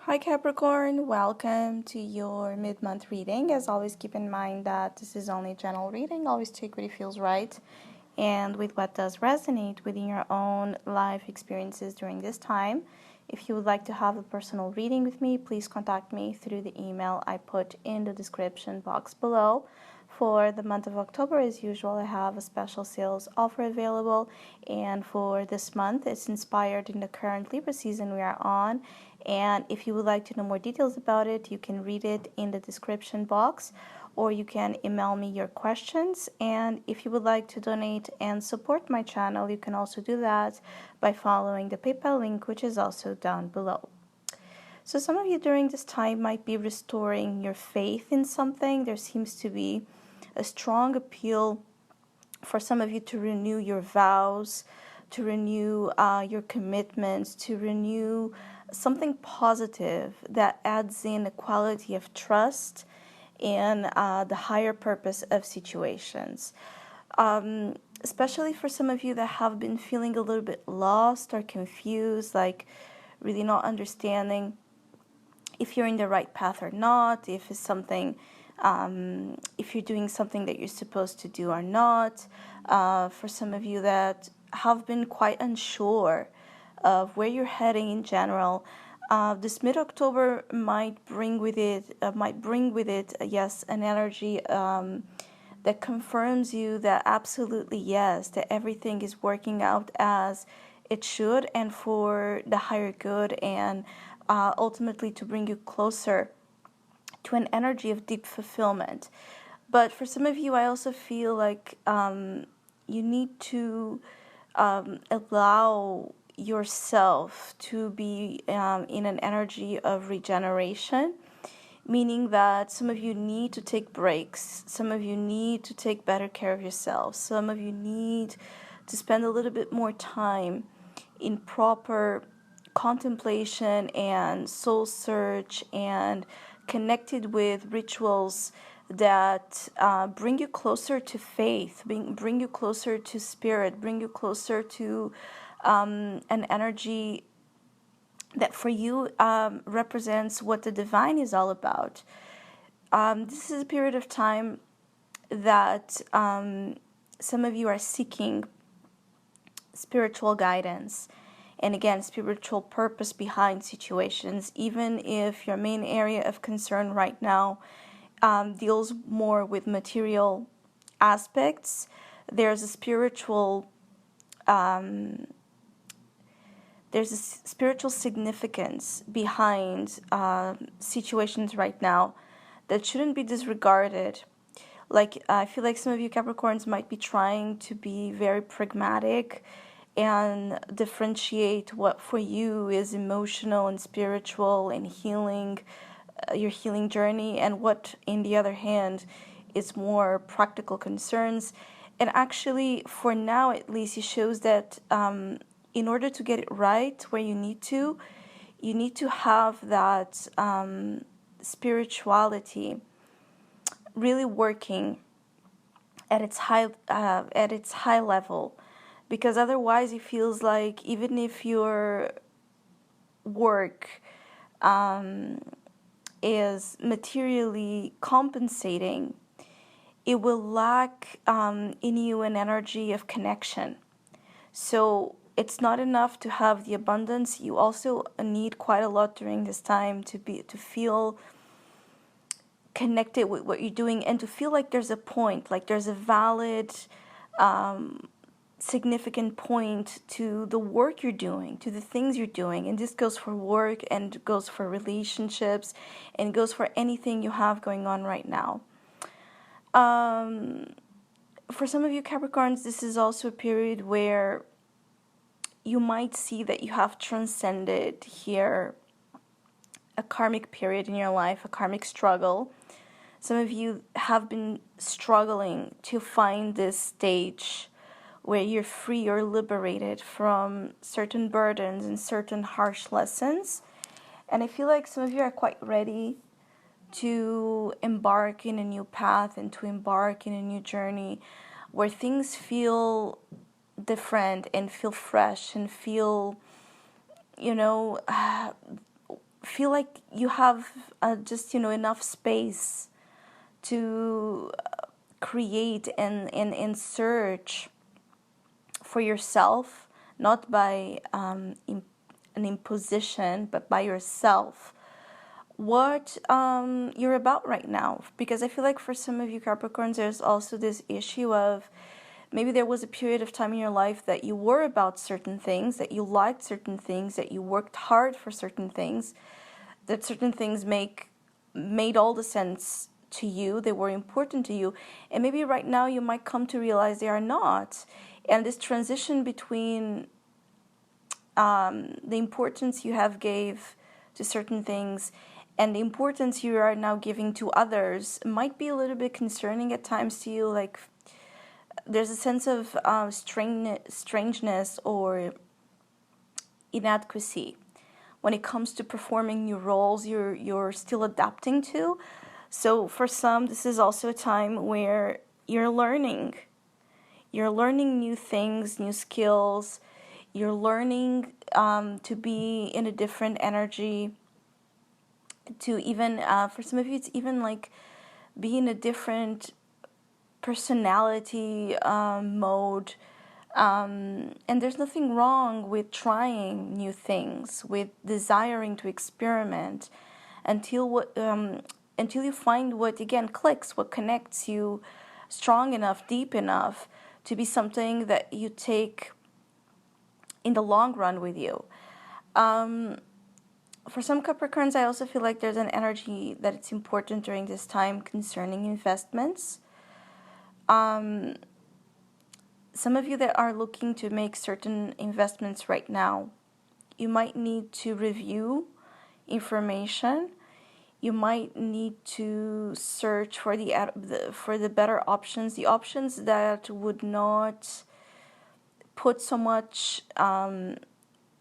Hi Capricorn, welcome to your mid-month reading. As always, keep in mind that this is only a general reading. Always take what feels right and with what does resonate within your own life experiences during this time. If you would like to have a personal reading with me, please contact me through the email I put in the description box below. For the month of October, as usual, I have a special sales offer available, and for this month, it's inspired in the current Libra season we are on. And if you would like to know more details about it, you can read it in the description box, or you can email me your questions. And if you would like to donate and support my channel, you can also do that by following the PayPal link, which is also down below. So some of you during this time might be restoring your faith in something. There seems to be a strong appeal for some of you to renew your vows, to renew your commitments, to renew something positive that adds in a quality of trust in the higher purpose of situations. Especially for some of you that have been feeling a little bit lost or confused, like really not understanding if you're in the right path or not, if it's something, if you're doing something that you're supposed to do or not. For some of you that have been quite unsure of where you're heading in general, this mid-October might bring with it, yes, an energy that confirms you that absolutely yes, that everything is working out as it should and for the higher good, and ultimately to bring you closer to an energy of deep fulfillment. But for some of you, I also feel like you need to allow yourself to be in an energy of regeneration, meaning that some of you need to take breaks, some of you need to take better care of yourself, some of you need to spend a little bit more time in proper contemplation and soul search and connected with rituals that bring you closer to faith, bring you closer to spirit, bring you closer to an energy that for you represents what the divine is all about. This is a period of time that some of you are seeking spiritual guidance and again spiritual purpose behind situations, even if your main area of concern right now deals more with material aspects. There's a spiritual significance behind situations right now that shouldn't be disregarded. Like, I feel like some of you Capricorns might be trying to be very pragmatic and differentiate what for you is emotional and spiritual and healing, your healing journey, and what, in the other hand, is more practical concerns. And actually, for now at least, it shows that in order to get it right where you need to have that spirituality really working at its high level, because otherwise it feels like even if your work is materially compensating, it will lack in you an energy of connection. So it's not enough to have the abundance. You also need quite a lot during this time to feel connected with what you're doing and to feel like there's a point, like there's a valid, significant point to the work you're doing, to the things you're doing. And this goes for work and goes for relationships and goes for anything you have going on right now. For some of you Capricorns, this is also a period where you might see that you have transcended here a karmic period in your life, a karmic struggle. Some of you have been struggling to find this stage where you're free or liberated from certain burdens and certain harsh lessons. And I feel like some of you are quite ready to embark in a new path and to embark in a new journey where things feel different and feel fresh and feel feel like you have just, enough space to create and search for yourself, not by an imposition, but by yourself, what you're about right now. Because I feel like for some of you Capricorns, there's also this issue of maybe there was a period of time in your life that you were about certain things, that you liked certain things, that you worked hard for certain things, that certain things made all the sense to you, they were important to you, and maybe right now you might come to realize they are not. And this transition between the importance you have gave to certain things and the importance you are now giving to others might be a little bit concerning at times to you. Like there's a sense of strangeness or inadequacy when it comes to performing new roles you're still adapting to. So for some, this is also a time where you're learning new things, new skills. You're learning to be in a different energy, to even, for some of you, it's even like be in a different personality mode. And there's nothing wrong with trying new things, with desiring to experiment until you find what, again, clicks, what connects you strong enough, deep enough to be something that you take in the long run with you. For some Capricorns, I also feel like there's an energy that it's important during this time concerning investments. Some of you that are looking to make certain investments right now, you might need to review information. You might need to search for the better options, the options that would not put so much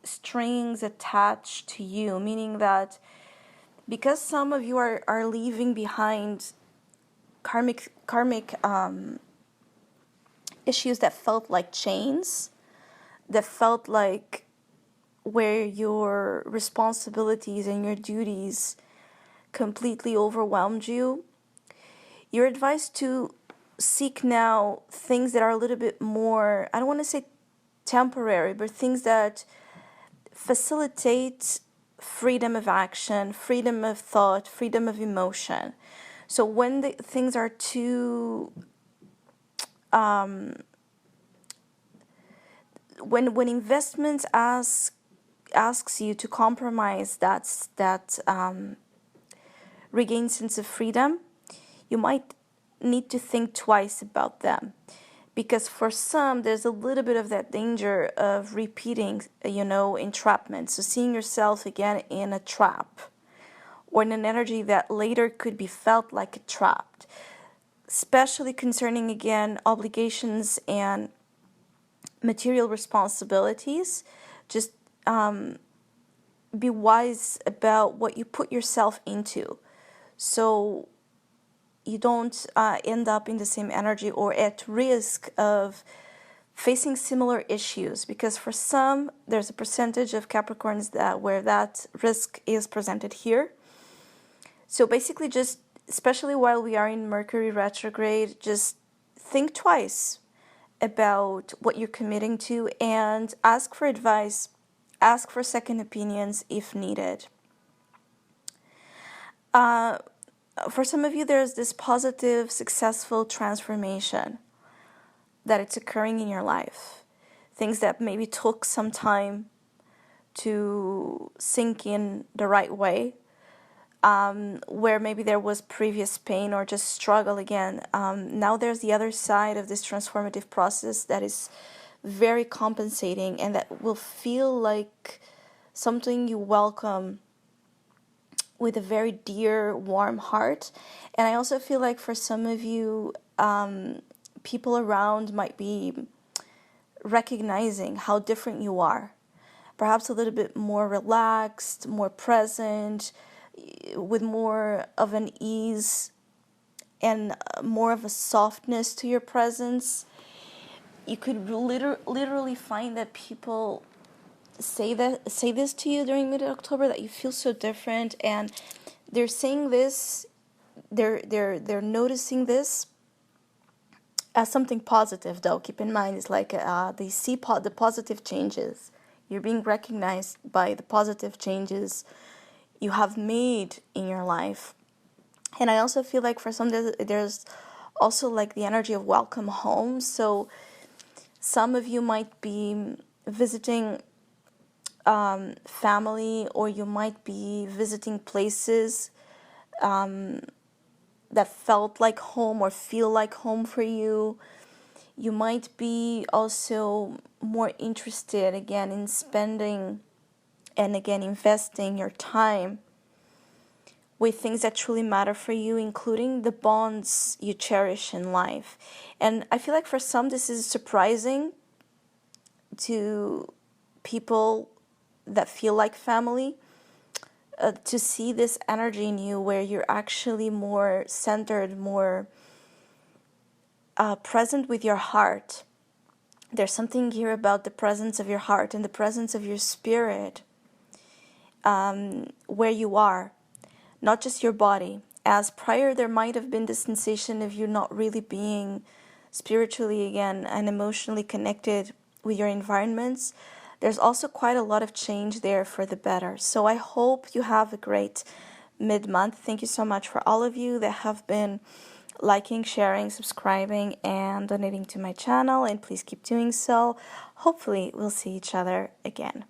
strings attached to you, meaning that because some of you are leaving behind karmic issues that felt like chains, that felt like where your responsibilities and your duties completely overwhelmed you, you're advised to seek now things that are a little bit more, I don't want to say temporary, but things that facilitate freedom of action, freedom of thought, freedom of emotion. So when the things are too when investments asks you to compromise that regained sense of freedom, you might need to think twice about them. Because for some, there's a little bit of that danger of repeating, entrapment. So seeing yourself again in a trap or in an energy that later could be felt like a trap. Especially concerning, again, obligations and material responsibilities. Just be wise about what you put yourself into, so you don't end up in the same energy or at risk of facing similar issues. Because for some, there's a percentage of Capricorns where that risk is presented here. So basically, just especially while we are in Mercury retrograde, just think twice about what you're committing to and ask for advice, ask for second opinions if needed. For some of you, there's this positive, successful transformation that it's occurring in your life. Things that maybe took some time to sink in the right way, where maybe there was previous pain or just struggle again. Now there's the other side of this transformative process that is very compensating and that will feel like something you welcome with a very dear, warm heart. And I also feel like for some of you, people around might be recognizing how different you are. Perhaps a little bit more relaxed, more present, with more of an ease and more of a softness to your presence. You could literally find that people say this to you during mid-October, that you feel so different, and they're saying this, they're noticing this as something positive, though. Keep in mind, it's like they see the positive changes. You're being recognized by the positive changes you have made in your life. And I also feel like for some, there's also like the energy of welcome home. So some of you might be visiting family, or you might be visiting places that felt like home or feel like home for you. You might be also more interested again in spending and again investing your time with things that truly matter for you, including the bonds you cherish in life. And I feel like for some, this is surprising to people that feel like family, to see this energy in you where you're actually more centered, more present with your heart. There's something here about the presence of your heart and the presence of your spirit, where you are, not just your body. As prior, there might have been the sensation of you not really being spiritually again and emotionally connected with your environments. There's also quite a lot of change there for the better. So I hope you have a great mid-month. Thank you so much for all of you that have been liking, sharing, subscribing, and donating to my channel. And please keep doing so. Hopefully, we'll see each other again.